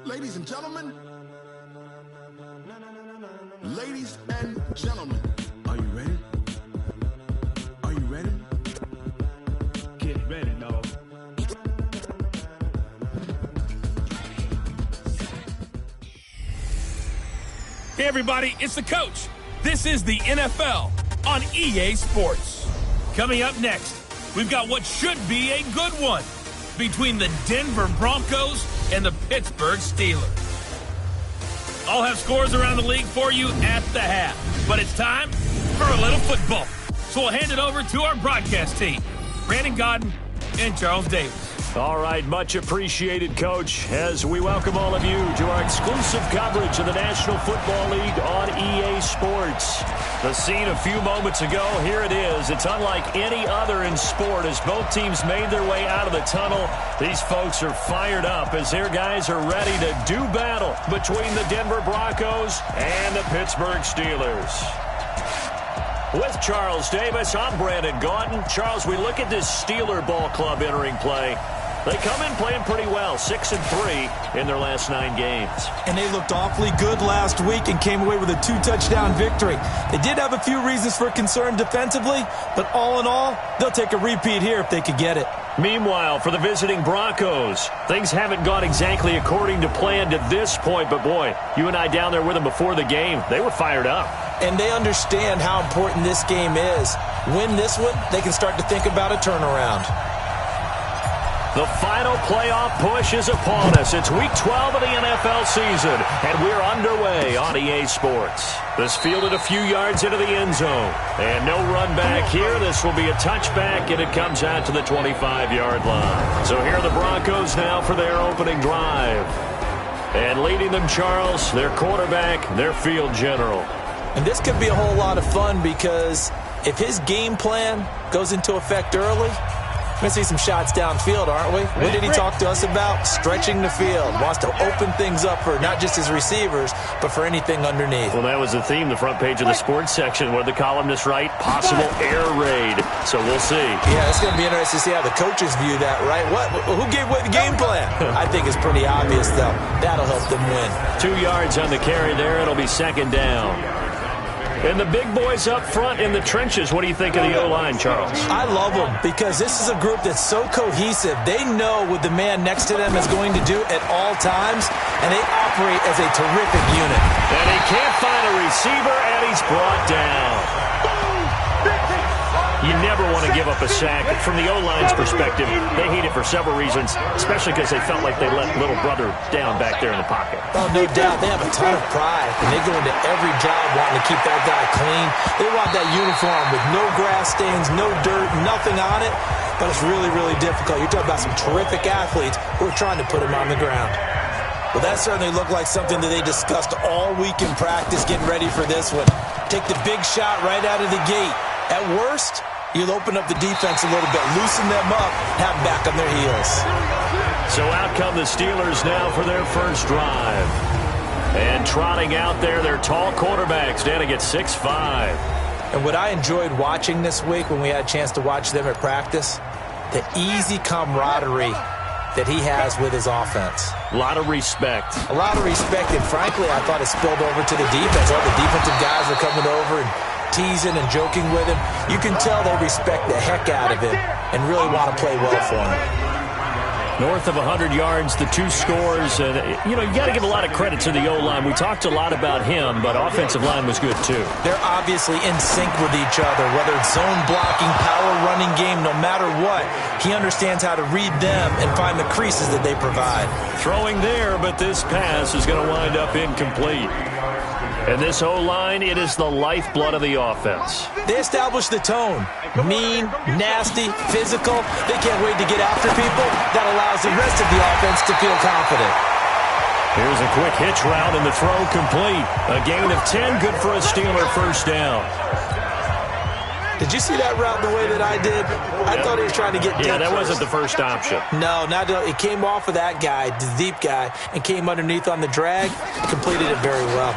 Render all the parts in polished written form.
Ladies and gentlemen, ladies and gentlemen, are you ready? Are you ready? Get ready, dog. Hey everybody, it's the coach. This is the NFL on EA Sports. Coming up next, we've got what should be a good one between the Denver Broncos and the Pittsburgh Steelers. I'll have scores around the league for you at the half, but it's time for a little football. So we'll hand it over to our broadcast team, Brandon Godden and Charles Davis. All right, much appreciated, Coach, as we welcome all of you to our exclusive coverage of the National Football League on EA Sports. The scene a few moments ago, here it is. It's unlike any other in sport as both teams made their way out of the tunnel. These folks are fired up as their guys are ready to do battle between the Denver Broncos and the Pittsburgh Steelers. With Charles Davis, I'm Brandon Godden. Charles, we look at this Steeler ball club entering play. They come in playing pretty well, 6-3 in their last 9 games. And they looked awfully good last week and came away with a 2-touchdown victory. They did have a few reasons for concern defensively, but all in all, they'll take a repeat here if they could get it. Meanwhile, for the visiting Broncos, things haven't gone exactly according to plan to this point, but boy, you and I down there with them before the game, they were fired up. And they understand how important this game is. Win this one, they can start to think about a turnaround. The final playoff push is upon us. It's week 12 of the NFL season, and we're underway on EA Sports. This fielded a few yards into the end zone. And no run back here. This will be a touchback, and it comes out to the 25-yard line. So here are the Broncos now for their opening drive. And leading them, Charles, their quarterback, their field general. And this could be a whole lot of fun because if his game plan goes into effect early, we're going to see some shots downfield, aren't we? What did he talk to us about? Stretching the field. Wants to open things up for not just his receivers, but for anything underneath. Well, that was the theme, the front page of the sports section, where the columnists write, possible air raid. So we'll see. Yeah, it's going to be interesting to see how the coaches view that, right? Who gave away the game plan? I think it's pretty obvious, though. That'll help them win. 2 yards on the carry there. It'll be second down. And the big boys up front in the trenches, what do you think of the O-line, Charles? I love them because this is a group that's so cohesive. They know what the man next to them is going to do at all times, and they operate as a terrific unit. And he can't find a receiver, and he's brought down. You never want to give up a sack. From the O-line's perspective, they hate it for several reasons, especially because they felt like they let little brother down back there in the pocket. Oh, no doubt. They have a ton of pride, and they go into every job wanting to keep that guy clean. They want that uniform with no grass stains, no dirt, nothing on it, but it's really, really difficult. You're talking about some terrific athletes who are trying to put him on the ground. Well, that certainly looked like something that they discussed all week in practice getting ready for this one. Take the big shot right out of the gate. At worst, you'll open up the defense a little bit, loosen them up, have them back on their heels. So out come the Steelers now for their first drive. And trotting out there, their tall quarterbacks standing at 6'5". And what I enjoyed watching this week when we had a chance to watch them at practice, the easy camaraderie that he has with his offense. A lot of respect. A lot of respect, and frankly, I thought it spilled over to the defense. All the defensive guys were coming over and teasing and joking with him. You can tell they respect the heck out of him and really want to play well for him. North of 100 yards, the 2 scores. And, you got to give a lot of credit to the O-line. We talked a lot about him, but offensive line was good, too. They're obviously in sync with each other, whether it's zone blocking, power running game, no matter what. He understands how to read them and find the creases that they provide. Throwing there, but this pass is going to wind up incomplete. And this O-line, it is the lifeblood of the offense. They establish the tone. Mean, nasty, physical. They can't wait to get after people. That allows the rest of the offense to feel confident. Here's a quick hitch route and the throw complete. A gain of 10, good for a Steeler first down. Did you see that route the way that I did? I thought he was trying to get deep. Yeah, that wasn't the first option. No, it came off of that guy, the deep guy, and came underneath on the drag. Completed it very well.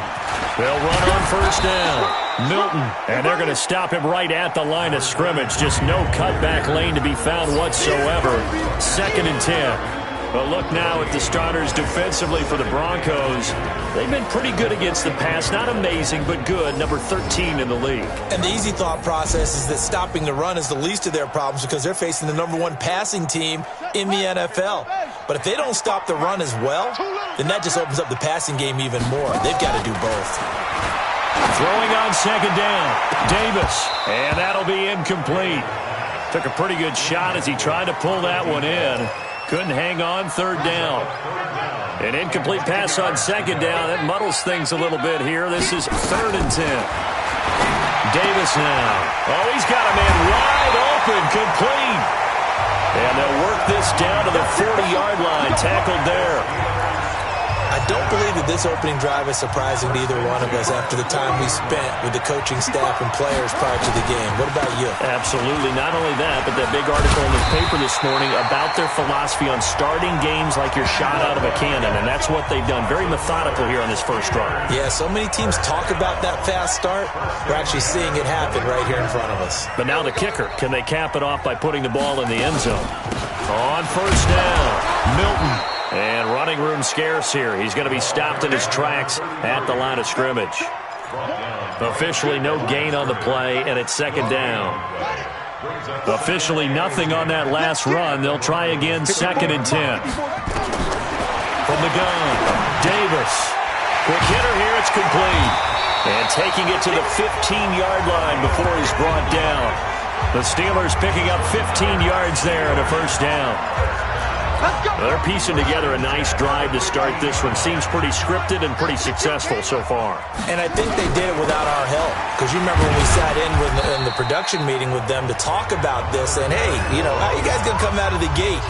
They'll run on first down. Milton, and they're going to stop him right at the line of scrimmage. Just no cutback lane to be found whatsoever. 2nd and 10. But look now at the starters defensively for the Broncos. They've been pretty good against the pass. Not amazing, but good. Number 13 in the league. And the easy thought process is that stopping the run is the least of their problems because they're facing the #1 passing team in the NFL. But if they don't stop the run as well, then that just opens up the passing game even more. They've got to do both. Throwing on 2nd down. Davis. And that'll be incomplete. Took a pretty good shot as he tried to pull that one in. Couldn't hang on 3rd down. An incomplete pass on 2nd down. That muddles things a little bit here. This is 3rd and 10. Davis now. Oh, he's got a man wide open. Complete. And they'll work this down to the 40-yard line. Tackled there. I don't believe that this opening drive is surprising to either one of us after the time we spent with the coaching staff and players prior to the game. What about you? Absolutely. Not only that, but that big article in the paper this morning about their philosophy on starting games like you're shot out of a cannon, and that's what they've done. Very methodical here on this first drive. Yeah, so many teams talk about that fast start. We're actually seeing it happen right here in front of us. But now the kicker. Can they cap it off by putting the ball in the end zone? On first down, Milton. And running room scarce here. He's going to be stopped in his tracks at the line of scrimmage. Officially no gain on the play, and it's 2nd down. Officially nothing on that last run. They'll try again 2nd and 10. From the gun, Davis. Quick hitter here, it's complete. And taking it to the 15-yard line before he's brought down. The Steelers picking up 15 yards there and a first down. They're piecing together a nice drive to start this one. Seems pretty scripted and pretty successful so far. And I think they did it without our help. Because you remember when we sat in the production meeting with them to talk about this, and hey, you know, how you guys going to come out of the gate?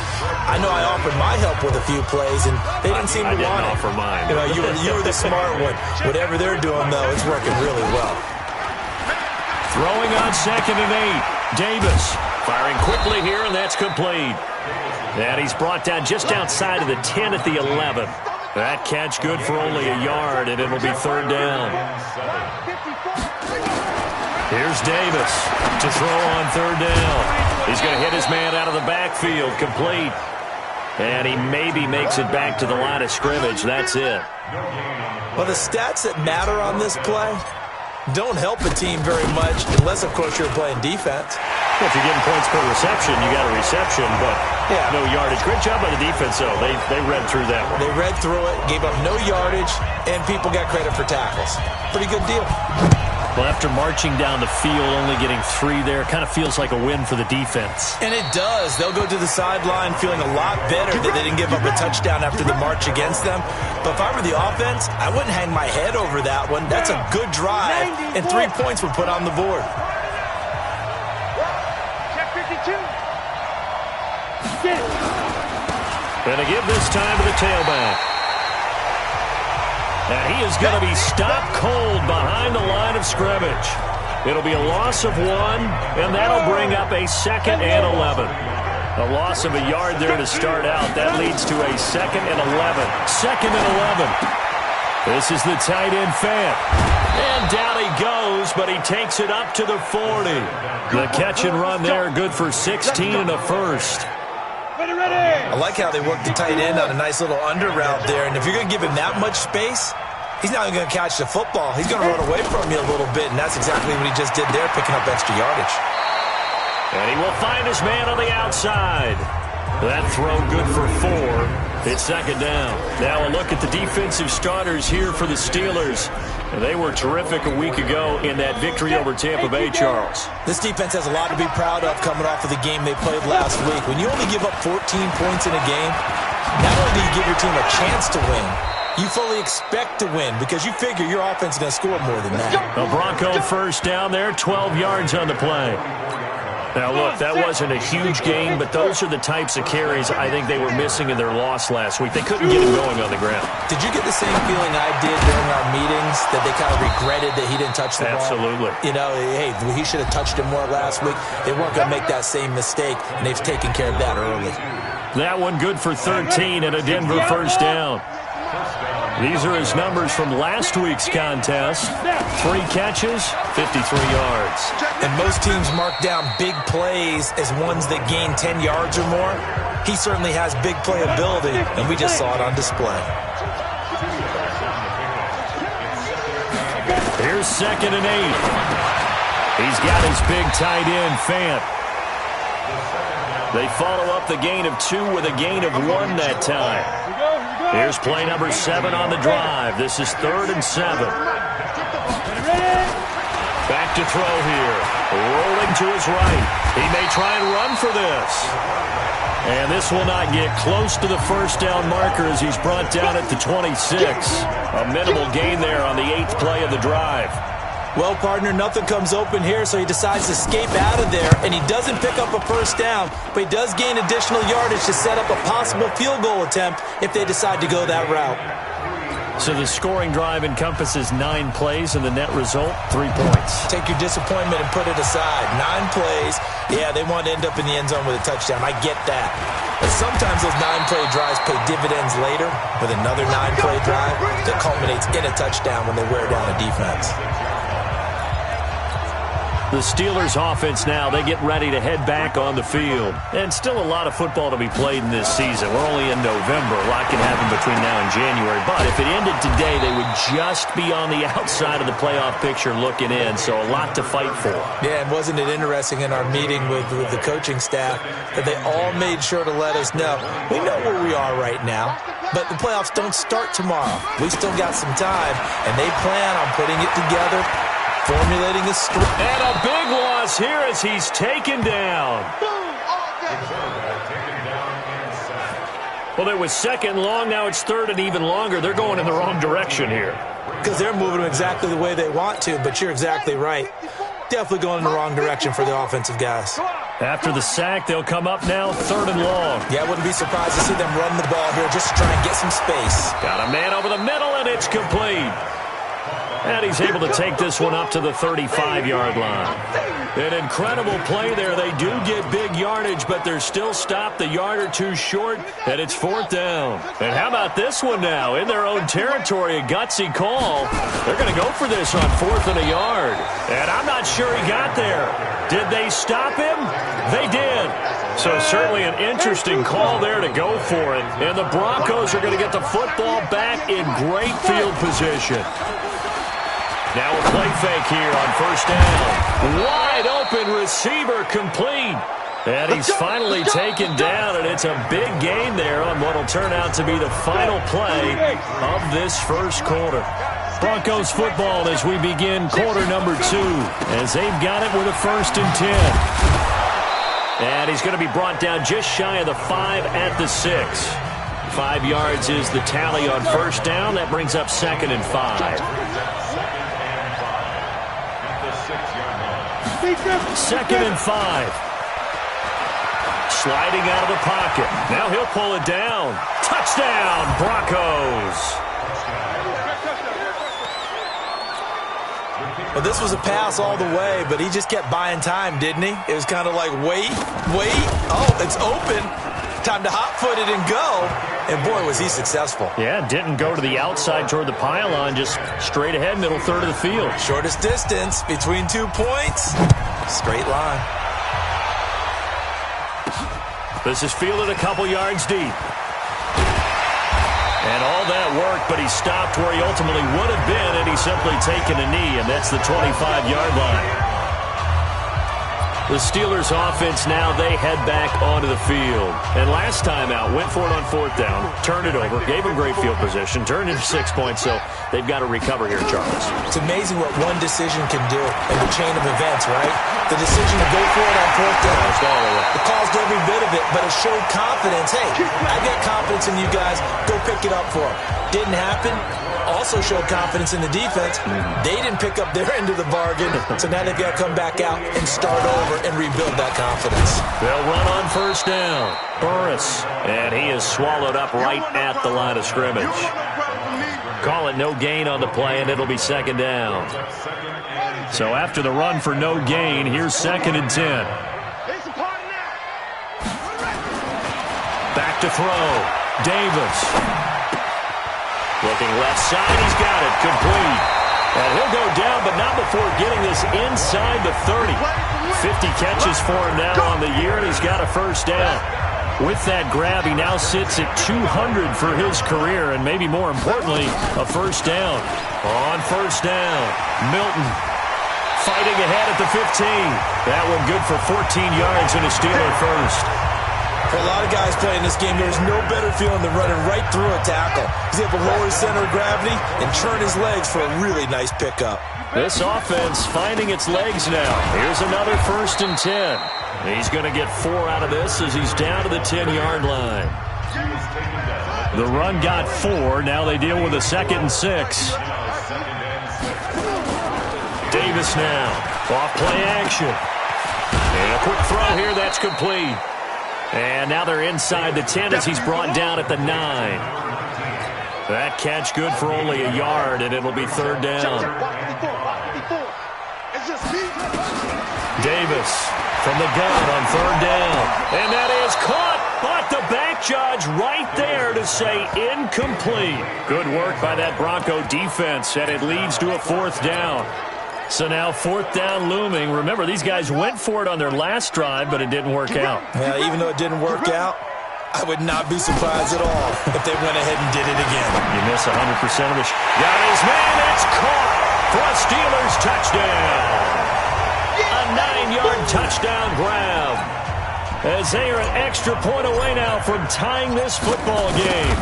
I know I offered my help with a few plays, and they didn't seem to want it. I didn't offer mine. You know, you were the smart one. Whatever they're doing, though, it's working really well. Throwing on 2nd and 8. Davis firing quickly here, and that's complete. And he's brought down just outside of the 10 at the 11. That catch good for only a yard, and it'll be 3rd down. Here's Davis to throw on 3rd down. He's going to hit his man out of the backfield, complete. And he maybe makes it back to the line of scrimmage. That's it. Well, the stats that matter on this play don't help a team very much unless, of course, you're playing defense. Well, if you're getting points per reception, you got a reception, but no yardage. Great job by the defense, though. They read through that one. They read through it, gave up no yardage, and people got credit for tackles. Pretty good deal. Well, after marching down the field, only getting 3 there, kind of feels like a win for the defense. And it does. They'll go to the sideline feeling a lot better that they didn't give up a touchdown after the march against them. But if I were the offense, I wouldn't hang my head over that one. That's a good drive, and 3 points were put on the board. And to give this time to the tailback. Now he is going to be stopped cold behind the line of scrimmage. It'll be a loss of 1, and that'll bring up a 2nd and 11. A loss of a yard there to start out. That leads to a 2nd and 11. 2nd and 11. This is the tight end Fant. And down he goes, but he takes it up to the 40. The catch and run there, good for 16 and a first. I like how they work the tight end on a nice little under route there. And if you're going to give him that much space, he's not even going to catch the football. He's going to run away from you a little bit, and that's exactly what he just did there, picking up extra yardage. And he will find his man on the outside. That throw good for 4. It's 2nd down. Now a look at the defensive starters here for the Steelers. They were terrific a week ago in that victory over Tampa Bay, Charles. This defense has a lot to be proud of coming off of the game they played last week. When you only give up 14 points in a game, not only do you give your team a chance to win, you fully expect to win because you figure your offense is going to score more than that. A Bronco first down there, 12 yards on the play. Now, look, that wasn't a huge gain, but those are the types of carries I think they were missing in their loss last week. They couldn't get him going on the ground. Did you get the same feeling I did during our meetings, that they kind of regretted that he didn't touch the ball? Absolutely. You know, hey, he should have touched him more last week. They weren't going to make that same mistake, and they've taken care of that early. That one good for 13 and a Denver first down. These are his numbers from last week's contest. 3 catches, 53 yards. And most teams mark down big plays as ones that gain 10 yards or more. He certainly has big playability, and we just saw it on display. Here's 2nd and 8. He's got his big tight end, Fant. They follow up the gain of 2 with a gain of 1 that time. Here's play number 7 on the drive. This is 3rd and 7. Back to throw here. Rolling to his right. He may try and run for this. And this will not get close to the first down marker as he's brought down at the 26. A minimal gain there on the 8th play of the drive. Well, partner, nothing comes open here, so he decides to escape out of there, and he doesn't pick up a first down, but he does gain additional yardage to set up a possible field goal attempt if they decide to go that route. So the scoring drive encompasses 9 plays, and the net result, 3 points. Take your disappointment and put it aside. 9 plays. Yeah, they want to end up in the end zone with a touchdown. I get that. But sometimes those 9-play drives pay dividends later with another 9-play drive that culminates in a touchdown when they wear down a defense. The Steelers offense now, they get ready to head back on the field. And still a lot of football to be played in this season. We're only in November. A lot can happen between now and January. But if it ended today, they would just be on the outside of the playoff picture looking in. So a lot to fight for. Yeah, and wasn't it interesting in our meeting with the coaching staff that they all made sure to let us know, we know where we are right now, but the playoffs don't start tomorrow. We still got some time, and they plan on putting it together, formulating a story. And a big loss here as he's taken down. Well, it was 2nd long. Now it's 3rd and even longer. They're going in the wrong direction here. Because they're moving them exactly the way they want to, but you're exactly right. Definitely going in the wrong direction for the offensive guys. After the sack, they'll come up now 3rd and long. Yeah, I wouldn't be surprised to see them run the ball here just to try and get some space. Got a man over the middle, and it's complete. And he's able to take this one up to the 35-yard line. An incredible play there. They do get big yardage, but they're still stopped a yard or 2 short, and it's 4th down. And how about this one now? In their own territory, a gutsy call. They're going to go for this on 4th and a yard. And I'm not sure he got there. Did they stop him? They did. So certainly an interesting call there to go for it. And the Broncos are going to get the football back in great field position. Now a play fake here on 1st down. Wide open receiver complete. And he's finally taken down, and it's a big gain there on what will turn out to be the final play of this first quarter. Broncos football as we begin quarter number 2, as they've got it with a 1st and 10. And he's going to be brought down just shy of the 5 at the 6. 5 yards is the tally on 1st down. That brings up 2nd and 5. 2nd and 5. Sliding out of the pocket. Now he'll pull it down. Touchdown, Broncos. Well, this was a pass all the way, but he just kept buying time, didn't he? It was kind of like, wait. Oh, it's open. Time to hot-foot it and go. And, boy, was he successful. Yeah, didn't go to the outside toward the pylon, just straight ahead, middle third of the field. Shortest distance between 2 points. Straight line. This is fielded a couple yards deep. And all that work, but he stopped where he ultimately would have been, and he's simply taken a knee, and that's the 25-yard line. The Steelers offense now, they head back onto the field. And last time out, went for it on 4th down, turned it over, gave him great field position, turned into 6 points, so they've got to recover here, Charles. It's amazing what one decision can do in the chain of events, right? The decision to go for it on 4th down. It caused every bit of it, but it showed confidence. Hey, I got confidence in you guys. Go pick it up for them. Didn't happen. Also showed confidence in the defense. They didn't pick up their end of the bargain, so now they've got to come back out and start over and rebuild that confidence. They'll run on 1st down. Burris, and he is swallowed up right at the line of scrimmage. Call it no gain on the play, and it'll be 2nd down. So after the run for no gain, here's 2nd and 10. Back to throw. Davis. Looking left side, he's got it, complete. And he'll go down, but not before getting this inside the 30. 50 catches for him now on the year, and he's got a first down. With that grab, he now sits at 200 for his career, and maybe more importantly, a first down. On first down, Milton fighting ahead at the 15. That one good for 14 yards and a Steeler first. For a lot of guys playing this game, there's no better feeling than running right through a tackle. He's able to lower his center of gravity and turn his legs for a really nice pickup. This offense finding its legs now. Here's another 1st and 10. He's going to get 4 out of this as he's down to the 10-yard line. The run got 4. Now they deal with a 2nd and 6. Davis now. Off play action. And a quick throw here. That's complete. And now they're inside the 10 as he's brought down at the 9. That catch good for only a yard, and it'll be 3rd down. Davis from the gun on 3rd down. And that is caught, but the back judge right there to say incomplete. Good work by that Bronco defense, and it leads to a 4th down. So now 4th down looming. Remember, these guys went for it on their last drive, but it didn't work out. Yeah, even though it didn't work out, I would not be surprised at all if they went ahead and did it again. You miss 100% of the got his man. It's caught for a Steelers touchdown. A 9-yard touchdown grab. As they are an extra point away now from tying this football game.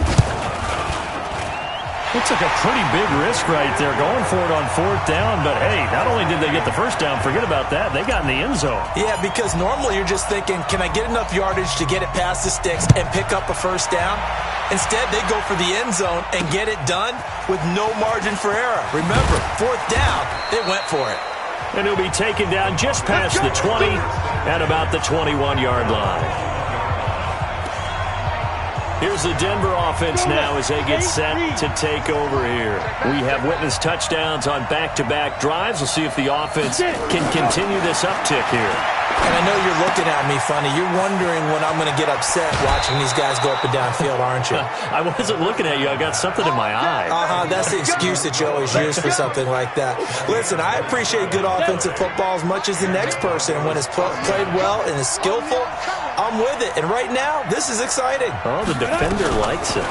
Looks like a pretty big risk right there, going for it on 4th down. But, hey, not only did they get the first down, forget about that, they got in the end zone. Yeah, because normally you're just thinking, can I get enough yardage to get it past the sticks and pick up a first down? Instead, they go for the end zone and get it done with no margin for error. Remember, 4th down, they went for it. And he'll be taken down just past the 20 at about the 21-yard line. Here's the Denver offense now as they get set to take over here. We have witnessed touchdowns on back-to-back drives. We'll see if the offense can continue this uptick here. And I know you're looking at me funny. You're wondering when I'm going to get upset watching these guys go up and down field, aren't you? I wasn't looking at you. I got something in my eye. That's the excuse that you always use for something like that. Listen, I appreciate good offensive football as much as the next person. When it's played well and is skillful, I'm with it. And right now, this is exciting. Oh, the defender likes it.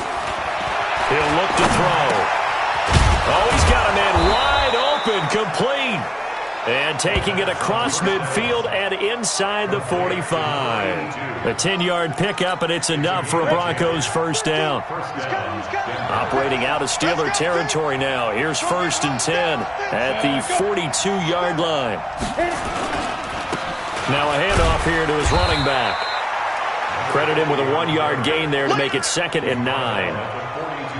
He'll look to throw. Oh, he's got a man wide open, complete. And taking it across midfield and inside the 45. A 10-yard pickup, and it's enough for a Broncos first down. Operating out of Steeler territory now. Here's 1st and 10 at the 42-yard line. Now a handoff here to his running back. Credit him with a 1-yard gain there to make it 2nd and 9.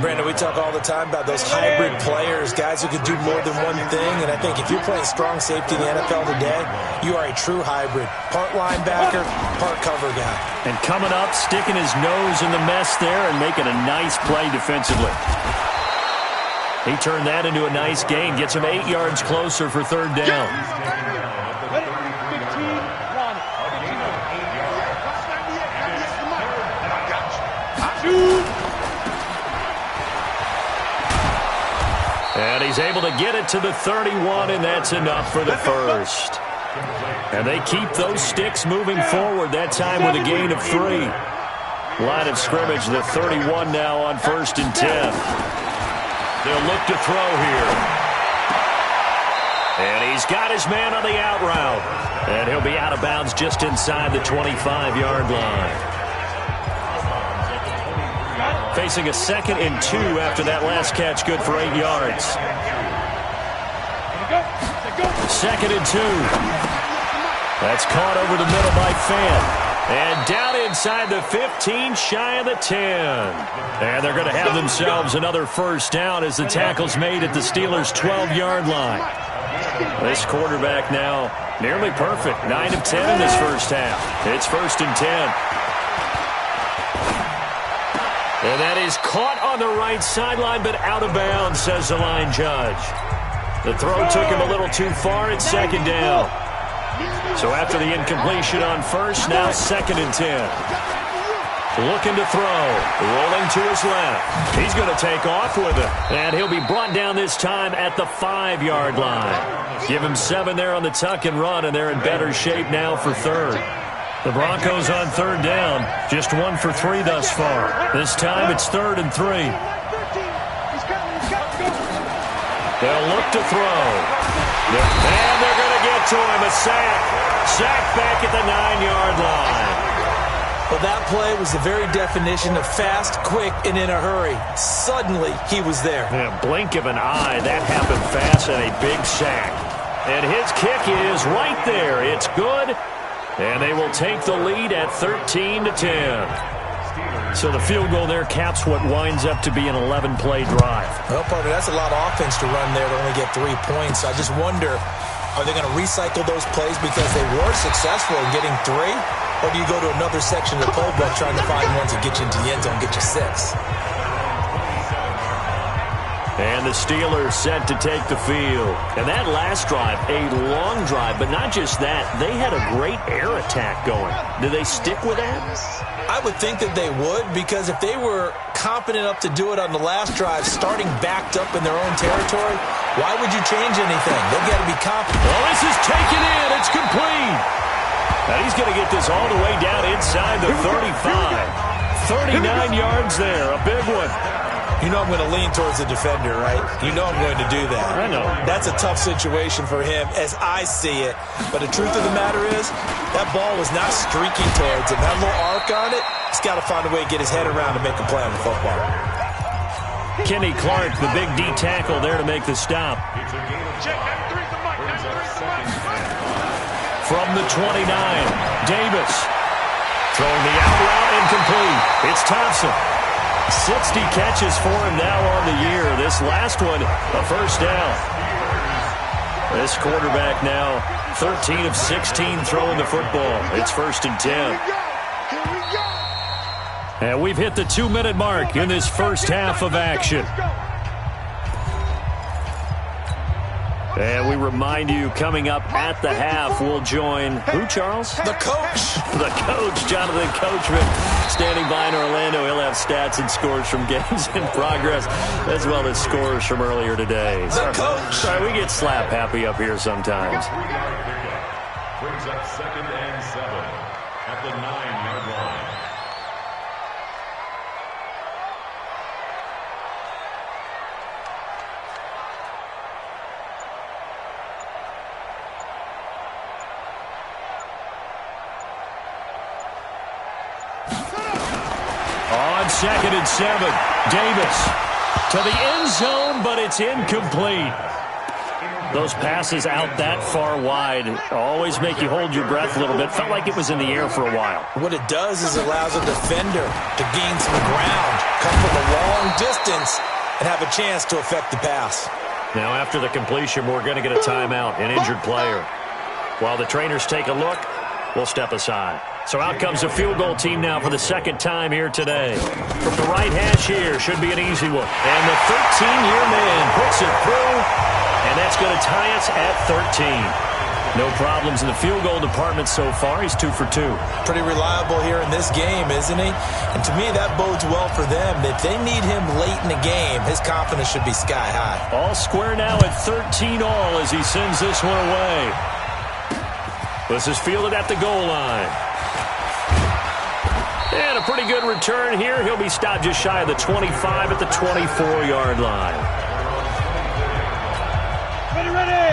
Brandon, we talk all the time about those hybrid players, guys who can do more than one thing. And I think if you're playing strong safety in the NFL today, you are a true hybrid. Part linebacker, part cover guy. And coming up, sticking his nose in the mess there and making a nice play defensively. He turned that into a nice gain. Gets him 8 yards closer for 3rd down. And he's able to get it to the 31, and that's enough for the first. And they keep those sticks moving forward, that time with a gain of 3. Line of scrimmage, the 31 now on 1st and 10. They'll look to throw here. And he's got his man on the out route. And he'll be out of bounds just inside the 25-yard line. Facing a 2nd and 2 after that last catch, good for 8 yards. 2nd and 2. That's caught over the middle by Fan. And down inside the 15, shy of the 10. And they're going to have themselves another first down as the tackle's made at the Steelers' 12-yard line. This quarterback now nearly perfect. 9 of 10 in this first half. It's 1st and 10. And that is caught on the right sideline, but out of bounds, says the line judge. The throw took him a little too far. It's 2nd down. So after the incompletion on 1st, now 2nd and 10. Looking to throw. Rolling to his left. He's going to take off with it. And he'll be brought down this time at the 5-yard line. Give him 7 there on the tuck and run, and they're in better shape now for third. The Broncos on third down. Just 1 for 3 thus far. This time it's 3rd and 3. They'll look to throw. And they're going to get to him. A sack. Sack back at the 9-yard line. Well, that play was the very definition of fast, quick, and in a hurry. Suddenly, he was there. Yeah, blink of an eye. That happened fast and a big sack. And his kick is right there. It's good. And they will take the lead at 13-10. So the field goal there caps what winds up to be an 11-play drive. Well, partner, that's a lot of offense to run there to only get 3 points. I just wonder, are they going to recycle those plays because they were successful in getting 3? Or do you go to another section of the playbook trying to find one to get you into the end zone, get you 6? And the Steelers set to take the field. And that last drive, a long drive, but not just that. They had a great air attack going. Do they stick with that? I would think that they would, because if they were confident enough to do it on the last drive, starting backed up in their own territory, why would you change anything? They've got to be confident. Well, this is taken in. It's complete. Now he's going to get this all the way down inside the 35. 39 yards there. A big one. You know I'm going to lean towards the defender, right? You know I'm going to do that. I know. That's a tough situation for him as I see it. But the truth of the matter is, that ball was not streaking towards him. That little arc on it, he's got to find a way to get his head around and make a play on the football. Kenny Clark, the big D tackle there to make the stop. From the 29, Davis. Throwing the out route incomplete. It's Thompson. 60 catches for him now on the year. This last one, a first down. This quarterback now 13 of 16 throwing the football. It's 1st and 10. And we've hit the 2-minute mark in this first half of action. And we remind you, coming up at the half, we'll join who, Charles? The coach. The coach, Jonathan Coachman, standing by in Orlando. He'll have stats and scores from games in progress, as well as scores from earlier today. The coach. Sorry, we get slap happy up here sometimes. Brings up 2nd and 7 at the 9-yard line. On 2nd and 7, Davis to the end zone, but it's incomplete. Those passes out that far wide always make you hold your breath a little bit. Felt like it was in the air for a while. What it does is it allows a defender to gain some ground, come from a long distance, and have a chance to affect the pass. Now, after the completion, we're going to get a timeout, an injured player. While the trainers take a look, we'll step aside. So out comes the field goal team now for the 2nd time here today. From the right hash here, should be an easy one. And the 13-year man puts it through, and that's going to tie us at 13. No problems in the field goal department so far. He's 2 for 2. Pretty reliable here in this game, isn't he? And to me, that bodes well for them. If they need him late in the game, his confidence should be sky high. All square now at 13 all as he sends this one away. This is fielded at the goal line. And a pretty good return here. He'll be stopped just shy of the 25 at the 24-yard line.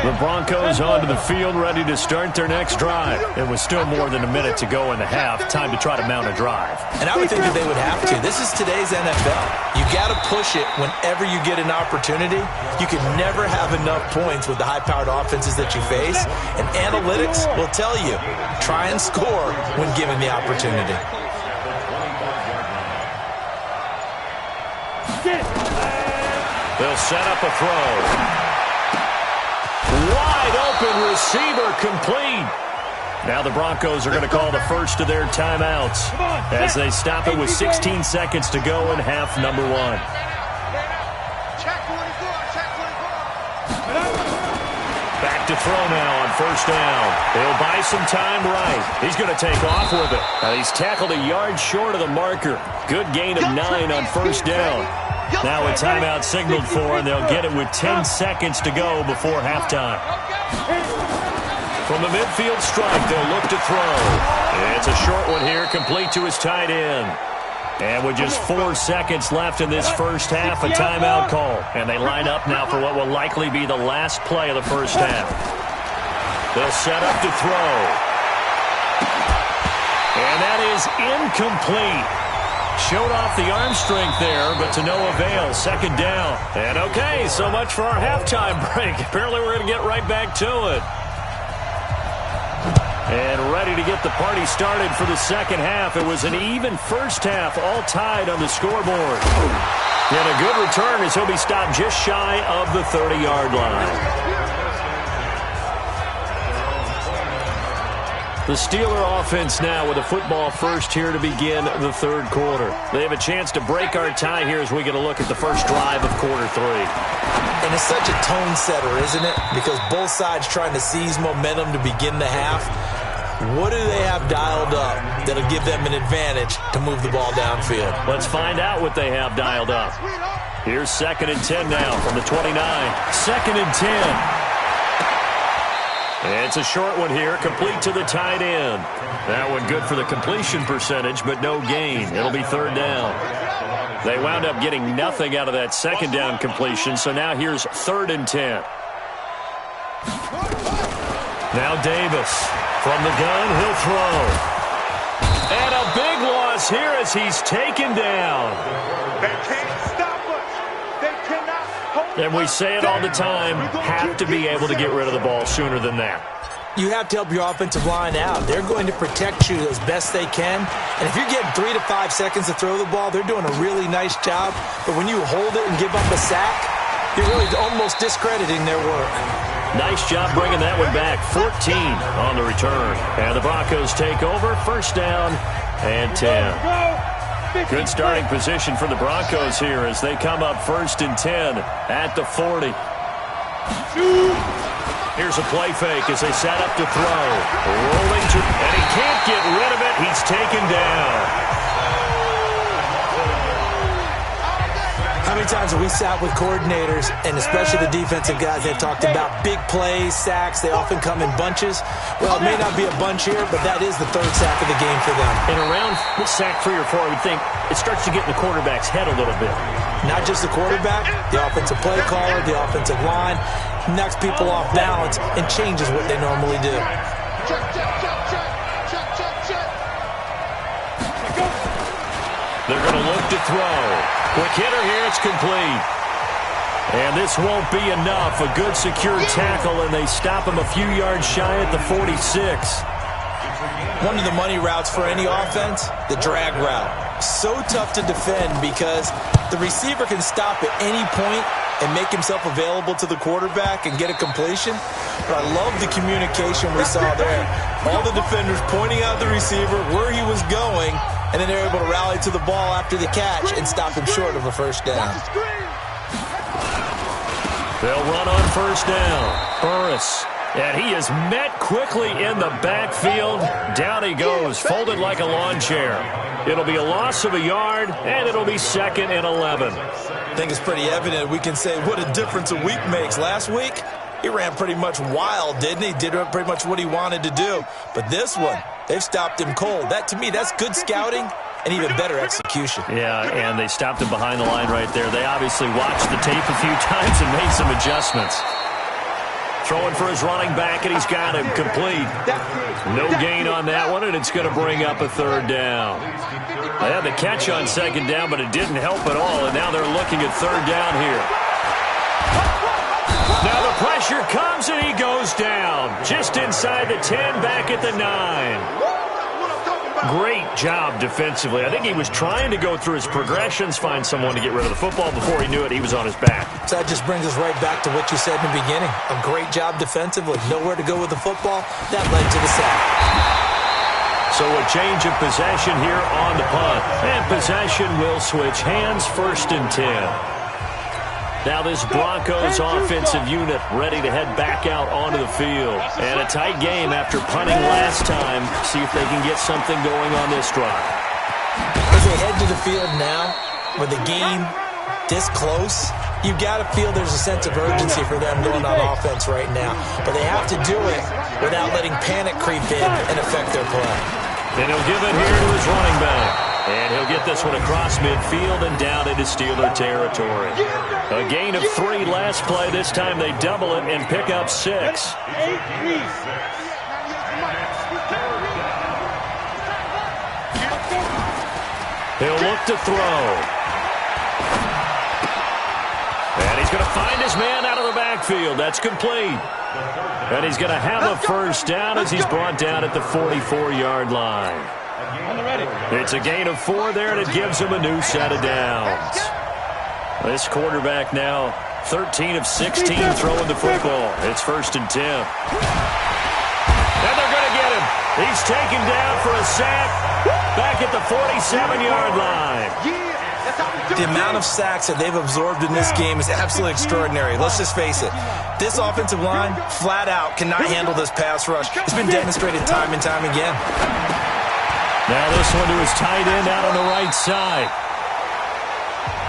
The Broncos onto the field, ready to start their next drive. It was still more than a minute to go in the half. Time to try to mount a drive. And I would think that they would have to. This is today's NFL. You got to push it whenever you get an opportunity. You can never have enough points with the high-powered offenses that you face. And analytics will tell you, try and score when given the opportunity. They'll set up a throw. Wide open receiver complete. Now the Broncos are going to call the first of their timeouts as they stop it with 16 seconds to go in half number 1. Back to throw now on first down. He'll buy some time right. He's going to take off with it. He's tackled a yard short of the marker. Good gain of 9 on first down. Now a timeout signaled for, and they'll get it with 10 seconds to go before halftime. From the midfield strike, they'll look to throw. It's a short one here, complete to his tight end. And with just 4 seconds left in this first half, a timeout call. And they line up now for what will likely be the last play of the first half. They'll set up to throw. And that is incomplete. Showed off the arm strength there, but to no avail. Second down. And okay, so much for our halftime break. Apparently we're going to get right back to it. And ready to get the party started for the second half. It was an even first half, all tied on the scoreboard. And a good return as he'll be stopped just shy of the 30-yard line. The Steeler offense now with a football first here to begin the third quarter. They have a chance to break our tie here as we get a look at the first drive of quarter 3. And it's such a tone setter, isn't it? Because both sides trying to seize momentum to begin the half. What do they have dialed up that'll give them an advantage to move the ball downfield? Let's find out what they have dialed up. Here's 2nd and 10 now from the 29. 2nd and 10. It's a short one here, complete to the tight end. That one good for the completion percentage, but no gain. It'll be 3rd down. They wound up getting nothing out of that 2nd down completion, so now here's 3rd and 10. Now Davis. From the gun, he'll throw. And a big loss here as he's taken down. They can't stop us. They cannot hold us. And we say it all the time, have to be able to get rid of the ball sooner than that. You have to help your offensive line out. They're going to protect you as best they can. And if you're getting 3 to 5 seconds to throw the ball, they're doing a really nice job. But when you hold it and give up a sack, you're really almost discrediting their work. Nice job bringing that one back. 14 on the return. And the Broncos take over. First down and 10. Good starting position for the Broncos here as they come up 1st and 10 at the 40. Here's a play fake as they set up to throw. Rolling to, and he can't get rid of it. He's taken down. How many times have we sat with coordinators, and especially the defensive guys, they've talked about big plays, sacks. They often come in bunches. Well, it may not be a bunch here, but that is the 3rd sack of the game for them. And around sack 3 or 4, I would think it starts to get in the quarterback's head a little bit. Not just the quarterback, the offensive play caller, the offensive line, knocks people off balance and changes what they normally do. They're going to look to throw. Quick hitter here, it's complete. And this won't be enough. A good secure tackle, and they stop him a few yards shy at the 46. One of the money routes for any offense, the drag route. So tough to defend because the receiver can stop at any point and make himself available to the quarterback and get a completion. But I love the communication we saw there. All the defenders pointing out the receiver, where he was going, and then they're able to rally to the ball after the catch and stop him short of a first down. They'll run on first down. Burris. And he is met quickly in the backfield. Down he goes, folded like a lawn chair. It'll be a loss of a yard, and it'll be 2nd and 11. I think it's pretty evident. We can say what a difference a week makes. Last week, he ran pretty much wild, didn't he? Did pretty much what he wanted to do. But this one, they've stopped him cold. That, to me, that's good scouting and even better execution. Yeah, and they stopped him behind the line right there. They obviously watched the tape a few times and made some adjustments. Throwing for his running back, and he's got him complete. No gain on that one, and it's going to bring up a 3rd down. They had the catch on 2nd down, but it didn't help at all, and now they're looking at 3rd down here. Now the pressure comes, and he goes down. Just inside the 10, back at the 9. Great job defensively. I think he was trying to go through his progressions, find someone to get rid of the football. Before he knew it, he was on his back. So that just brings us right back to what you said in the beginning. A great job defensively. Nowhere to go with the football. That led to the sack. So a change of possession here on the punt. And possession will switch hands, 1st and 10. Now this Broncos offensive unit ready to head back out onto the field. And a tight game after punting last time. See if they can get something going on this drive. As they head to the field now, with the game this close, you've got to feel there's a sense of urgency for them going on offense right now. But they have to do it without letting panic creep in and affect their play. And he'll give it here to his running back. And he'll get this one across midfield and down into Steeler territory. A gain of 3 last play. This time they double it and pick up 6. He'll look to throw. And he's going to find his man out of the backfield. That's complete. And he's going to have a first down as he's brought down at the 44-yard line. It's a gain of 4 there, and it gives him a new set of downs. This quarterback now 13 of 16 throwing the football. It's 1st and 10. And they're going to get him. He's taken down for a sack back at the 47-yard line. The amount of sacks that they've absorbed in this game is absolutely extraordinary. Let's just face it. This offensive line, flat out, cannot handle this pass rush. It's been demonstrated time and time again. Now this one to his tight end out on the right side.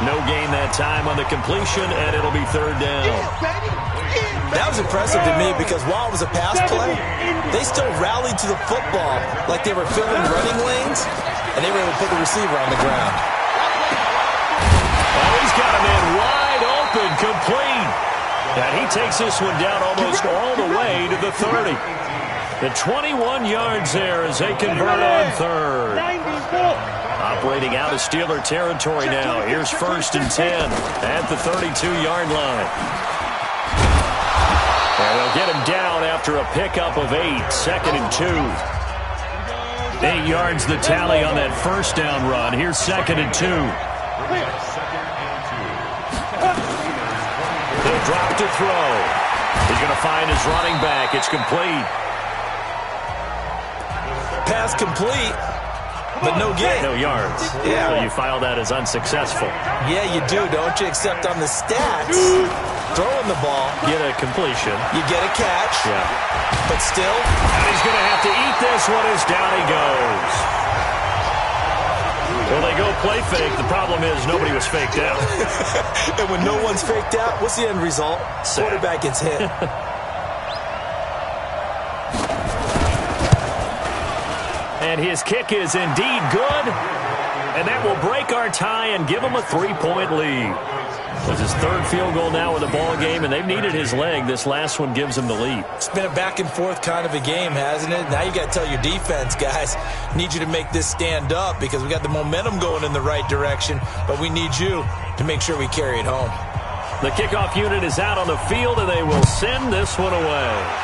No gain that time on the completion, and it'll be 3rd down. That was impressive to me because while it was a pass play, they still rallied to the football like they were filling running lanes, and they were able to put the receiver on the ground. Oh, he's got him in wide open, complete. And he takes this one down almost all the way to the 30. The 21 yards there as they convert on 3rd. Operating out of Steeler territory now. Here's 1st and 10 at the 32-yard line. And they'll get him down after a pickup of 8. 2nd and 2. 8 yards the tally on that first down run. Here's 2nd and 2. He'll drop to throw. He's going to find his running back. It's complete. Pass complete, but no gain. No yards. Yeah. So you file that as unsuccessful. Yeah, you do, don't you? Except on the stats, throwing the ball, Get a completion. you get a catch, Yeah. but still. And he's going to have to eat this one as down he goes. Well, they go play fake. The problem is nobody was faked out. And when no one's faked out, what's the end result? Quarterback gets hit. And his kick is indeed good. And that will break our tie and give him a 3-point lead. It's his 3rd field goal now in the ball game, and they've needed his leg. This last one gives him the lead. It's been a back-and-forth kind of a game, hasn't it? Now you got to tell your defense, guys, need you to make this stand up because we got the momentum going in the right direction, but we need you to make sure we carry it home. The kickoff unit is out on the field, and they will send this one away.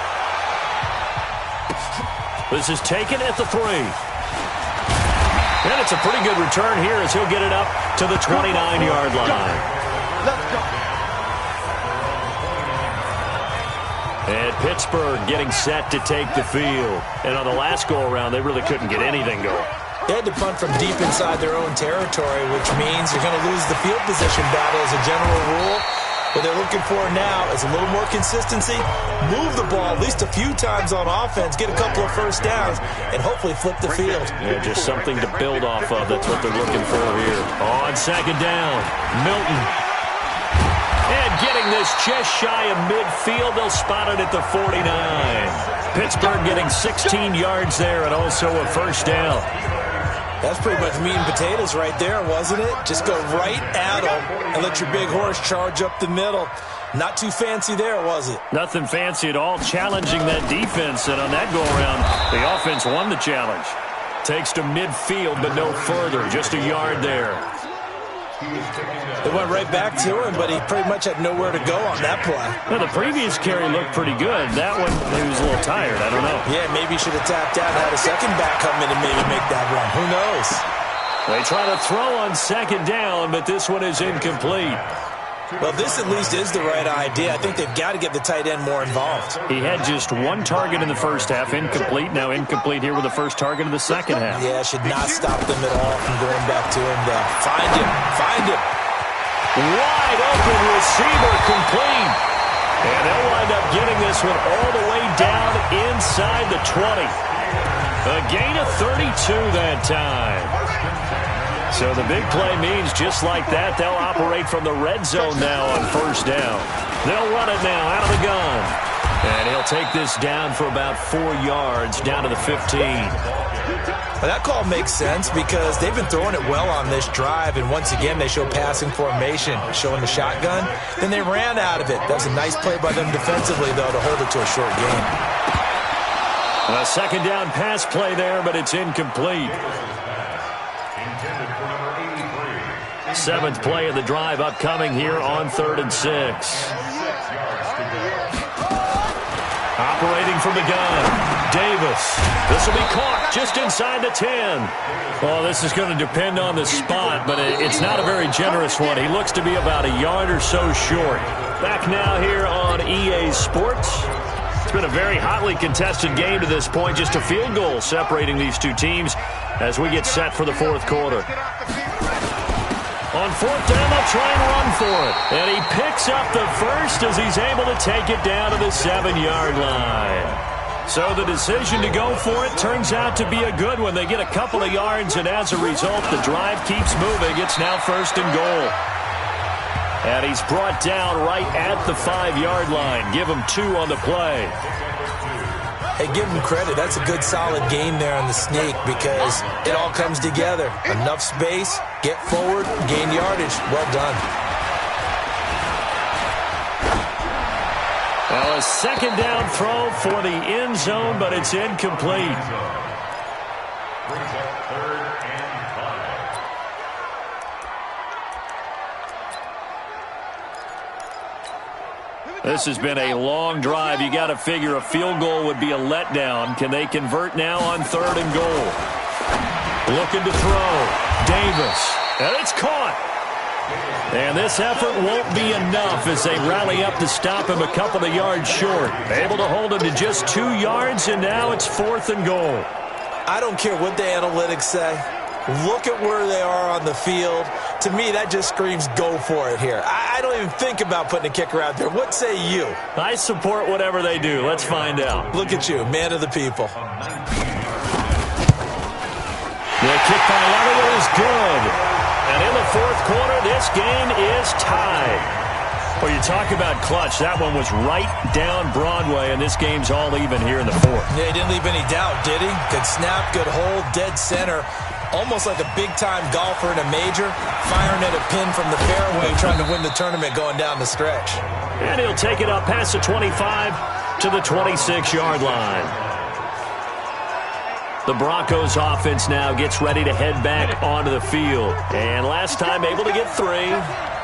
This is taken at the 3. And it's a pretty good return here as he'll get it up to the 29-yard line. And Pittsburgh getting set to take the field. And on the last go-around, they really couldn't get anything going. They had to punt from deep inside their own territory, which means you're going to lose the field position battle as a general rule. What they're looking for now is a little more consistency, move the ball at least a few times on offense, get a couple of first downs, and hopefully flip the field. Yeah, just something to build off of. That's what they're looking for here. On 2nd down, Milton. And getting this just shy of midfield, they'll spot it at the 49. Pittsburgh getting 16 yards there and also a first down. That's pretty much meat and potatoes right there, wasn't it? Just go right at them and let your big horse charge up the middle. Not too fancy there, was it? Nothing fancy at all, challenging that defense. And on that go-around, the offense won the challenge. Takes to midfield, but no further. Just a yard there. They went right back to him, but he pretty much had nowhere to go on that play. Well, the previous carry looked pretty good. That one, he was a little tired. I don't know. Yeah, maybe he should have tapped out and had a second back come in and maybe make that run. Who knows? They try to throw on 2nd down, but this one is incomplete. Well, this at least is the right idea. I think they've got to get the tight end more involved. He had just 1 target in the first half, incomplete. Now incomplete here with the first target of the second half. Yeah, should not stop them at all from going back to him. Find him. Find him. Wide open receiver complete. And they'll wind up getting this one all the way down inside the 20. A gain of 32 that time. So the big play means just like that, they'll operate from the red zone now on first down. They'll run it now out of the gun. And he'll take this down for about 4 yards down to the 15. Well, that call makes sense because they've been throwing it well on this drive, and once again they show passing formation, showing the shotgun. Then they ran out of it. That was a nice play by them defensively, though, to hold it to a short gain. A second down pass play there, but it's incomplete. Seventh play of the drive upcoming here on 3rd and 6. Operating from the gun, Davis. This will be caught just inside the 10. Well, this is going to depend on the spot, but it's not a very generous one. He looks to be about a yard or so short. Back now here on EA Sports. It's been a very hotly contested game to this point. Just a field goal separating these two teams as we get set for the fourth quarter. On 4th down, they'll try and run for it. And he picks up the first as he's able to take it down to the 7-yard line. So the decision to go for it turns out to be a good one. They get a couple of yards, and as a result, the drive keeps moving. It's now 1st and goal. And he's brought down right at the 5-yard line. Give him 2 on the play. Hey, give him credit. That's a good, solid game there on the sneak because it all comes together. Enough space, get forward, gain yardage. Well done. Well, a second down throw for the end zone, but it's incomplete. Brings up 3rd and 5. This has been a long drive. You got to figure a field goal would be a letdown. Can they convert now on 3rd and goal? Looking to throw. Davis. And it's caught. And this effort won't be enough as they rally up to stop him a couple of yards short. Able to hold him to just 2 yards, and now it's 4th and goal. I don't care what the analytics say. Look at where they are on the field. To me, that just screams go for it here. I don't even think about putting a kicker out there. What say you? I support whatever they do. Let's find out. Look at you, man of the people. The kick by Elliott is good. And in the fourth quarter, this game is tied. Well, you talk about clutch. That one was right down Broadway, and this game's all even here in the fourth. Yeah, he didn't leave any doubt, did he? Good snap, good hold, dead center. Almost like a big-time golfer in a major, firing at a pin from the fairway, trying to win the tournament going down the stretch. And he'll take it up past the 25 to the 26-yard line. The Broncos offense now gets ready to head back onto the field. And last time able to get 3.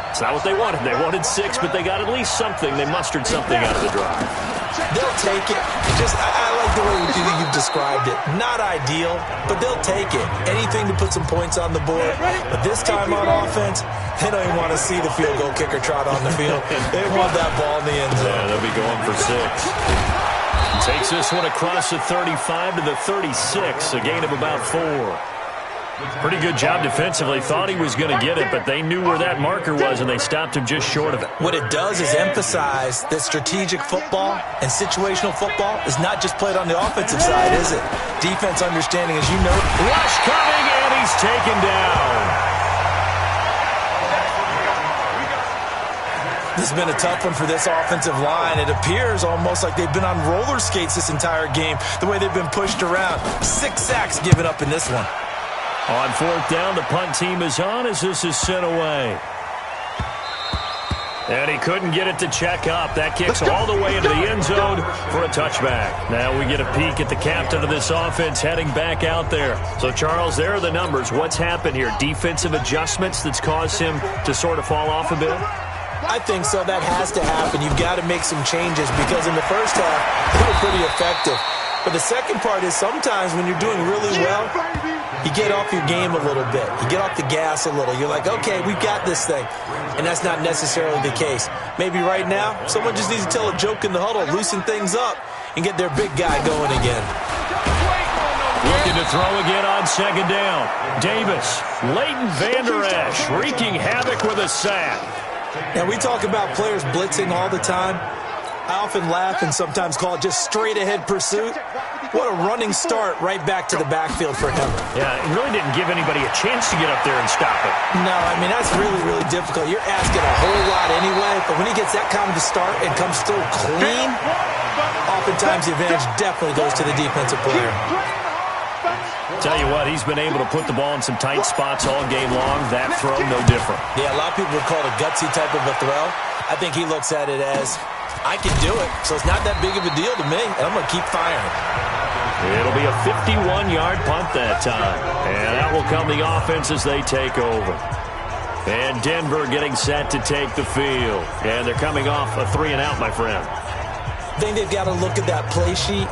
It's not what they wanted. They wanted 6, but they got at least something. They mustered something out of the drive. They'll take it. I like the way you've described it. Not ideal, but they'll take it. Anything to put some points on the board. But this time on offense, they don't even want to see the field goal kicker trot on the field. They want that ball in the end zone. Yeah, they'll be going for 6. Takes this one across the 35 to the 36, a gain of about 4. Pretty good job defensively. Thought he was going to get it, but they knew where that marker was, and they stopped him just short of it. What it does is emphasize that strategic football and situational football is not just played on the offensive side, is it? Defense understanding, as you know. Rush coming, and he's taken down. This has been a tough one for this offensive line. It appears almost like they've been on roller skates this entire game, the way they've been pushed around. 6 sacks given up in this one. On 4th down, the punt team is on as this is sent away. And he couldn't get it to check up. That kicks all the way into the end zone for a touchback. Now we get a peek at the captain of this offense heading back out there. So, Charles, there are the numbers. What's happened here? Defensive adjustments that's caused him to sort of fall off a bit? I think so. That has to happen. You've got to make some changes because in the first half, they were pretty effective. But the second part is sometimes when you're doing really well, you get off your game a little bit. You get off the gas a little. You're like, okay, we've got this thing. And that's not necessarily the case. Maybe right now, someone just needs to tell a joke in the huddle, loosen things up, and get their big guy going again. Looking to throw again on second down. Davis, Leighton Vander Esch wreaking havoc with a sack. And we talk about players blitzing all the time. I often laugh and sometimes call it just straight-ahead pursuit. What a running start right back to the backfield for him. Yeah, it really didn't give anybody a chance to get up there and stop it. No, I mean, that's really, really difficult. You're asking a whole lot anyway, but when he gets that kind of a start and comes through clean, oftentimes the advantage definitely goes to the defensive player. Tell you what, he's been able to put the ball in some tight spots all game long. That throw, no different. Yeah, a lot of people would call it a gutsy type of a throw. I think he looks at it as, I can do it, so it's not that big of a deal to me, and I'm going to keep firing. It'll be a 51-yard punt that time, and that will come the offense as they take over. And Denver getting set to take the field, and they're coming off a 3-and-out, my friend. I think they've got to look at that play sheet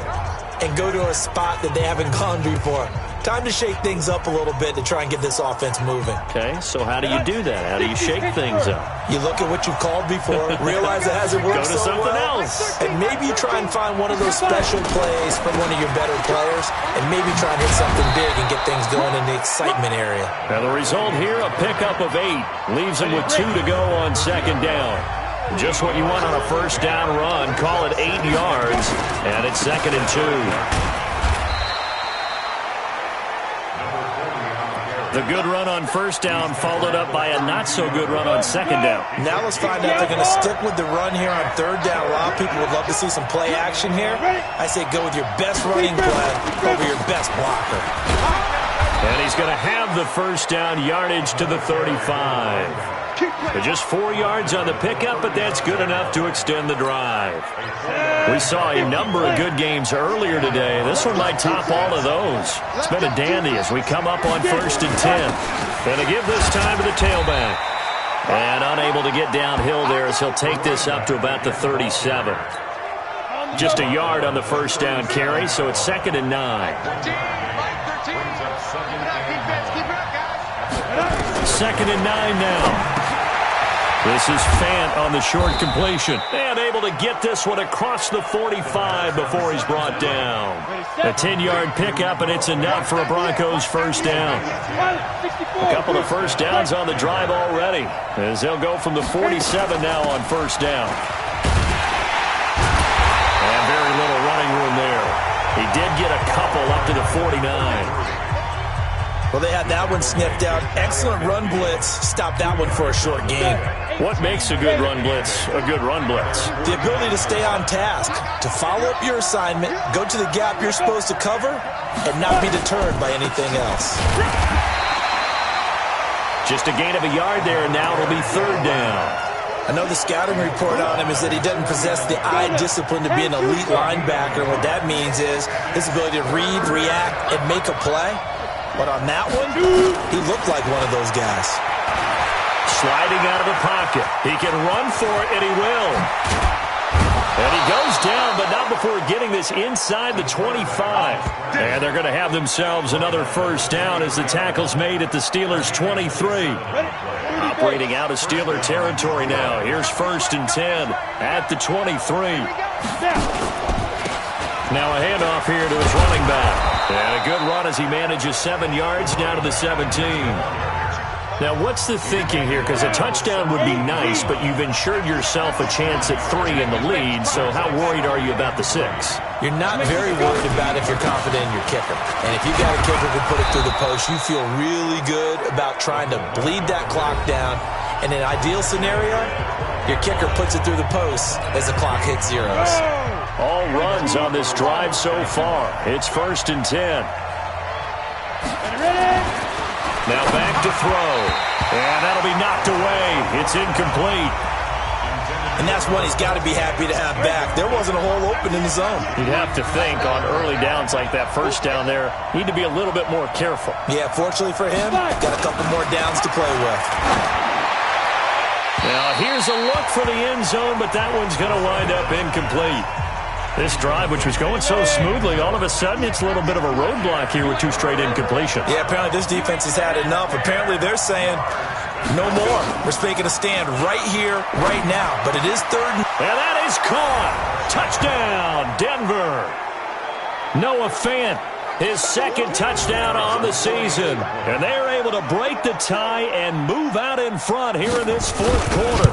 and go to a spot that they haven't gone before. Time to shake things up a little bit to try and get this offense moving. Okay, so how do you do that? How do you shake things up? You look at what you've called before, realize it hasn't worked Go to something else. and maybe you try and find one of those special plays from one of your better players, and maybe try and hit something big and get things going in the excitement area. Now the result here, a pickup of 8. Leaves them with 2 to go on second down. Just what you want on a first down run. Call it 8 yards, and it's 2nd and 2. The good run on first down followed up by a not-so-good run on second down. Now let's find out if they're going to stick with the run here on third down. A lot of people would love to see some play action here. I say go with your best running play over your best blocker. And he's going to have the first down, yardage to the 35. Just 4 yards on the pickup, but that's good enough to extend the drive. We saw a number of good games earlier today. This one might top all of those. It's been a dandy as we come up on 1st and 10. And to give this time to the tailback. And unable to get downhill there as he'll take this up to about the 37. Just a yard on the first down carry, so it's 2nd and 9. 2nd and 9 now. This is Fant on the short completion. And able to get this one across the 45 before he's brought down. A 10-yard pickup, and it's enough for a Broncos first down. A couple of first downs on the drive already, as they'll go from the 47 now on first down. And very little running room there. He did get a couple up to the 49. Well, they had that one sniffed out. Excellent run blitz. Stop that one for a short gain. What makes a good run blitz a good run blitz? The ability to stay on task, to follow up your assignment, go to the gap you're supposed to cover, and not be deterred by anything else. Just a gain of a yard there, and now it'll be 3rd down. I know the scouting report on him is that he doesn't possess the eye discipline to be an elite linebacker. What that means is his ability to read, react, and make a play. But on that one, he looked like one of those guys. Sliding out of the pocket. He can run for it, and he will. And he goes down, but not before getting this inside the 25. And they're going to have themselves another first down as the tackle's made at the Steelers' 23. Operating out of Steeler territory now. Here's 1st and 10 at the 23. Now a handoff here to his running back. And a good run as he manages 7 yards down to the 17. Now, what's the thinking here? Because a touchdown would be nice, but you've ensured yourself a chance at 3 in the lead, so how worried are you about the 6? You're not very worried about if you're confident in your kicker. And if you've got a kicker who put it through the post, you feel really good about trying to bleed that clock down. In an ideal scenario, your kicker puts it through the post as the clock hits zeros. All runs on this drive so far. It's 1st and 10. Now back to throw. And that'll be knocked away. It's incomplete. And that's one he's got to be happy to have back. There wasn't a hole open in the zone. You'd have to think on early downs like that first down there, need to be a little bit more careful. Yeah, fortunately for him, got a couple more downs to play with. Now here's a look for the end zone, but that one's going to wind up incomplete. This drive, which was going so smoothly, all of a sudden it's a little bit of a roadblock here with 2 straight incompletions. Yeah, apparently this defense has had enough. Apparently they're saying, no more. We're making a stand right here, right now. But it is 3rd. And that is caught. Touchdown, Denver. Noah Fant his second touchdown on the season. And they are able to break the tie and move out in front here in this fourth quarter.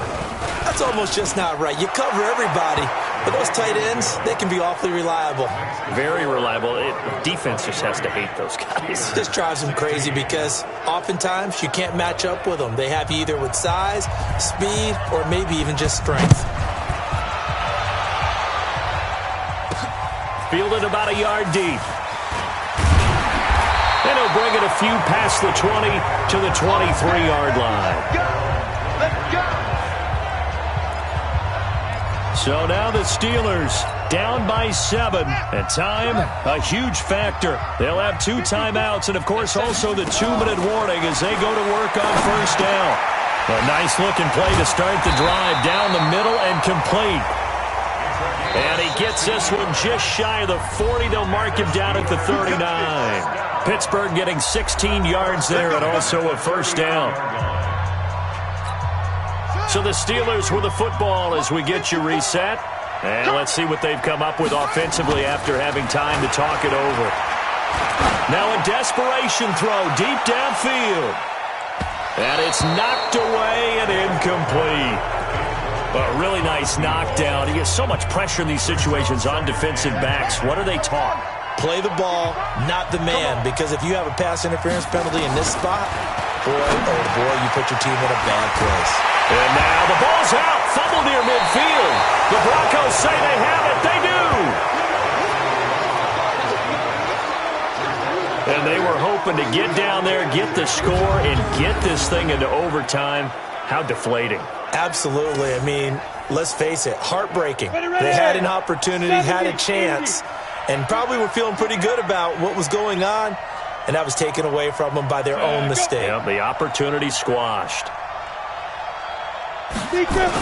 That's almost just not right. You cover everybody, but those tight ends, they can be awfully reliable. Very reliable. Defense just has to hate those guys. This drives them crazy because oftentimes you can't match up with them. They have you either with size, speed, or maybe even just strength. Fielded about a yard deep. And he'll bring it a few past the 20 to the 23-yard line. Let's go! So now the Steelers down by 7. And time, a huge factor. They'll have 2 timeouts and, of course, also the 2-minute warning as they go to work on first down. A nice-looking play to start the drive down the middle and complete. And he gets this one just shy of the 40. They'll mark him down at the 39. Pittsburgh getting 16 yards there and also a first down. So the Steelers with the football as we get you reset. And let's see what they've come up with offensively after having time to talk it over. Now a desperation throw deep downfield. And it's knocked away and incomplete. A really nice knockdown. He has so much pressure in these situations on defensive backs. What are they taught? Play the ball, not the man, because if you have a pass interference penalty in this spot, boy, oh boy, you put your team in a bad place. And now the ball's out. Fumble near midfield. The Broncos say they have it. They do. And they were hoping to get down there, get the score, and get this thing into overtime. How deflating. Absolutely. I mean, let's face it, heartbreaking. They had an opportunity, had a chance, and probably were feeling pretty good about what was going on, and that was taken away from them by their own mistake. Yeah, the opportunity squashed. Sneak up.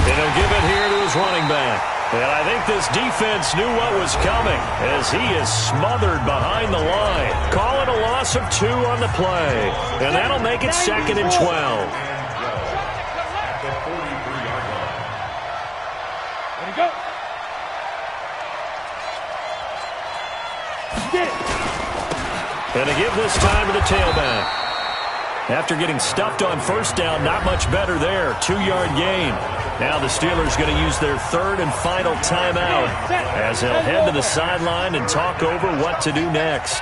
And he'll give it here to his running back. And I think this defense knew what was coming as he is smothered behind the line. Call it a loss of 2 on the play. And that'll make it 2nd and 12. Let it go. Get it. And to give this time to the tailback. After getting stuffed on first down, not much better there. 2-yard gain. Now the Steelers going to use their 3rd and final timeout as they'll head to the sideline and talk over what to do next.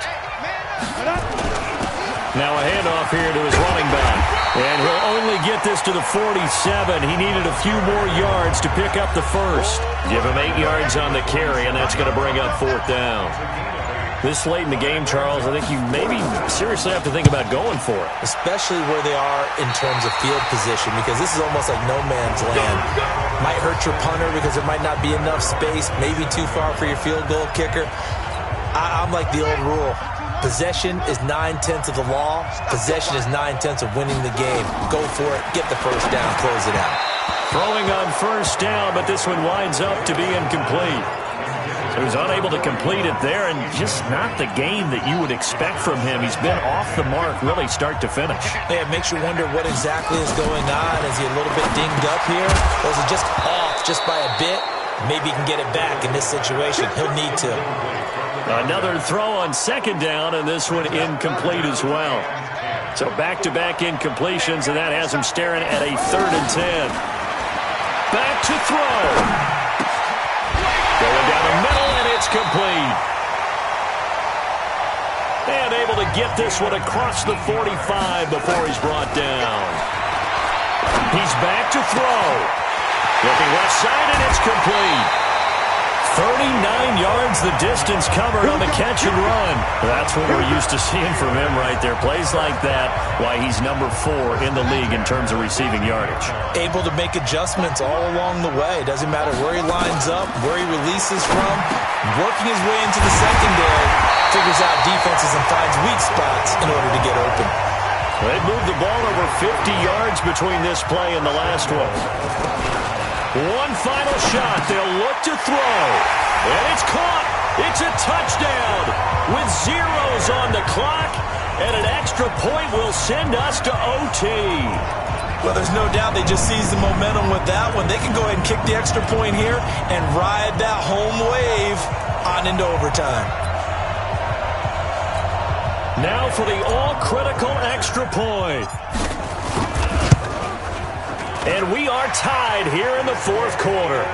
Now a handoff here to his running back. And he'll only get this to the 47. He needed a few more yards to pick up the first. Give him 8 yards on the carry, and that's going to bring up 4th down. This late in the game, Charles, I think you maybe seriously have to think about going for it. Especially where they are in terms of field position, because this is almost like no man's land. Might hurt your punter because there might not be enough space, maybe too far for your field goal kicker. I'm like the old rule. Possession is 9/10 of the law. Possession is 9/10 of winning the game. Go for it. Get the first down. Close it out. Throwing on first down, but this one winds up to be incomplete. So he's unable to complete it there, and just not the game that you would expect from him. He's been off the mark really start to finish. Yeah, it makes you wonder what exactly is going on. Is he a little bit dinged up here? Or is it just off just by a bit? Maybe he can get it back in this situation. He'll need to. Another throw on 2nd down, and this one incomplete as well. So back-to-back incompletions, and that has him staring at a 3rd and 10. Back to throw. Going down the middle, and it's complete. And able to get this one across the 45 before he's brought down. He's back to throw. Looking left side, and it's complete. 39 yards the distance covered on the catch and run. That's what we're used to seeing from him right there. Plays like that, why he's number 4 in the league in terms of receiving yardage. Able to make adjustments all along the way. Doesn't matter where he lines up, where he releases from. Working his way into the secondary. Figures out defenses and finds weak spots in order to get open. They've moved the ball over 50 yards between this play and the last one. One final shot. They'll look to throw. And it's caught. It's a touchdown with zeros on the clock. And an extra point will send us to OT. Well, there's no doubt they just seized the momentum with that one. They can go ahead and kick the extra point here and ride that home wave on into overtime. Now for the all-critical extra point. And we are tied here in the fourth quarter.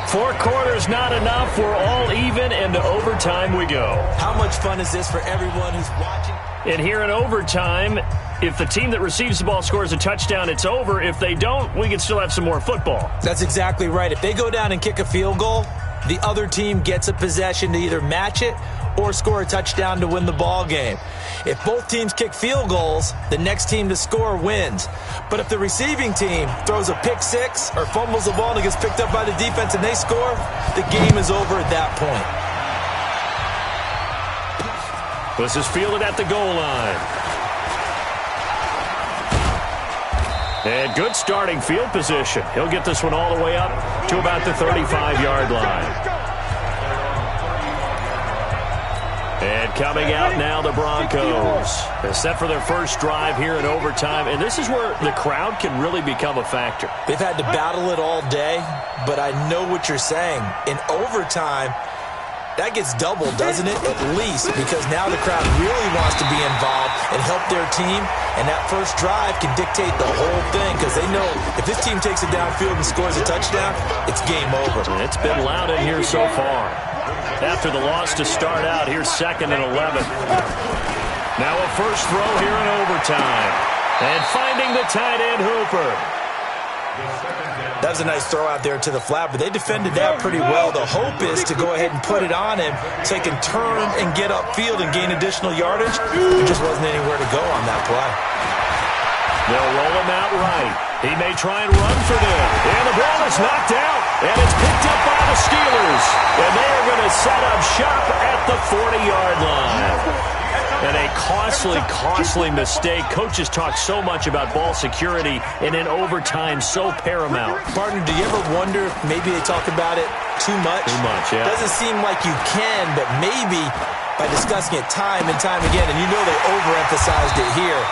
4 quarters not enough. We're all even, and to overtime we go. How much fun is this for everyone who's watching? And here in overtime, if the team that receives the ball scores a touchdown, it's over. If they don't, we can still have some more football. That's exactly right. If they go down and kick a field goal, the other team gets a possession to either match it or score a touchdown to win the ball game. If both teams kick field goals, the next team to score wins. But if the receiving team throws a pick six or fumbles the ball and it gets picked up by the defense and they score, the game is over at that point. This is fielded at the goal line. And good starting field position. He'll get this one all the way up to about the 35-yard line. And coming out now, the Broncos. They're set for their first drive here in overtime, and this is where the crowd can really become a factor. They've had to battle it all day, but I know what you're saying. In overtime, that gets doubled, doesn't it? At least, because now the crowd really wants to be involved and help their team, and that first drive can dictate the whole thing because they know if this team takes it downfield and scores a touchdown, it's game over. It's been loud in here so far. After the loss to start out, here's 2nd and 11. Now a first throw here in overtime. And finding the tight end, Hooper. That was a nice throw out there to the flat, but they defended that pretty well. The hope is to go ahead and put it on him so he can turn and get upfield and gain additional yardage. There just wasn't anywhere to go on that play. They'll roll him out right. He may try and run for them. And the ball is knocked out. And it's picked up by the Steelers. And they are going to set up shop at the 40-yard line. And a costly mistake. Coaches talk so much about ball security, and in overtime, so paramount. Partner, do you ever wonder if maybe they talk about it too much? Too much, yeah. Doesn't seem like you can, but maybe by discussing it time and time again, and you know they overemphasized it here,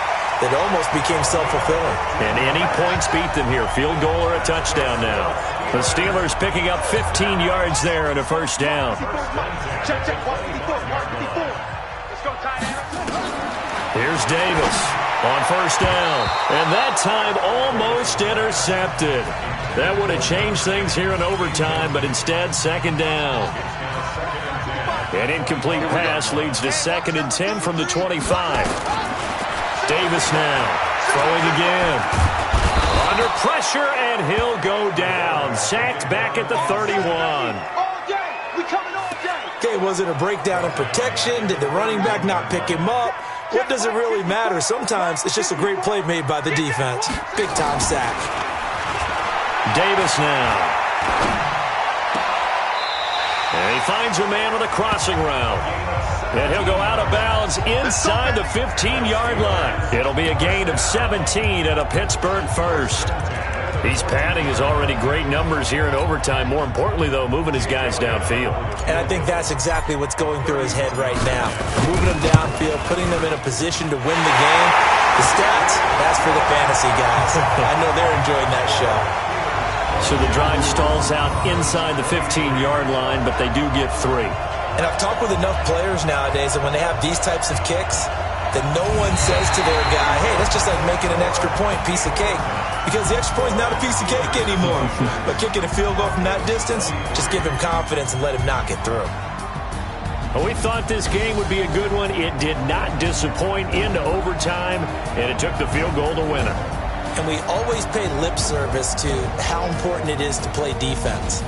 that almost became self-fulfilling. And any points beat them here. Field goal or a touchdown now. The Steelers picking up 15 yards there and a first down. Here's Davis on first down. And that time almost intercepted. That would have changed things here in overtime, but instead 2nd down. An incomplete pass leads to 2nd and 10 from the 25. Davis now throwing again. Under pressure, and he'll go down. Sacked back at the 31. Okay, was it a breakdown in protection? Did the running back not pick him up? What does it really matter? Sometimes it's just a great play made by the defense. Big-time sack. Davis now. And he finds a man with a crossing route. And he'll go out of bounds inside the 15-yard line. It'll be a gain of 17 at a Pittsburgh first. He's padding his already great numbers here in overtime. More importantly, though, moving his guys downfield. And I think that's exactly what's going through his head right now. Moving them downfield, putting them in a position to win the game. The stats, that's for the fantasy guys. I know they're enjoying that show. So the drive stalls out inside the 15-yard line, but they do get 3. And I've talked with enough players nowadays that when they have these types of kicks, that no one says to their guy, hey, that's just like making an extra point, piece of cake. Because the extra point is not a piece of cake anymore. But kicking a field goal from that distance, just give him confidence and let him knock it through. Well, we thought this game would be a good one. It did not disappoint into overtime, and it took the field goal to win it. And we always pay lip service to how important it is to play defense.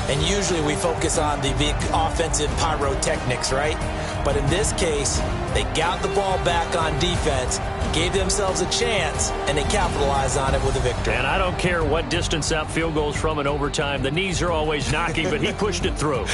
And usually we focus on the big offensive pyrotechnics, right? But in this case, they got the ball back on defense, gave themselves a chance, and they capitalized on it with a victory. And I don't care what distance that field goes from in overtime. The knees are always knocking, but he pushed it through.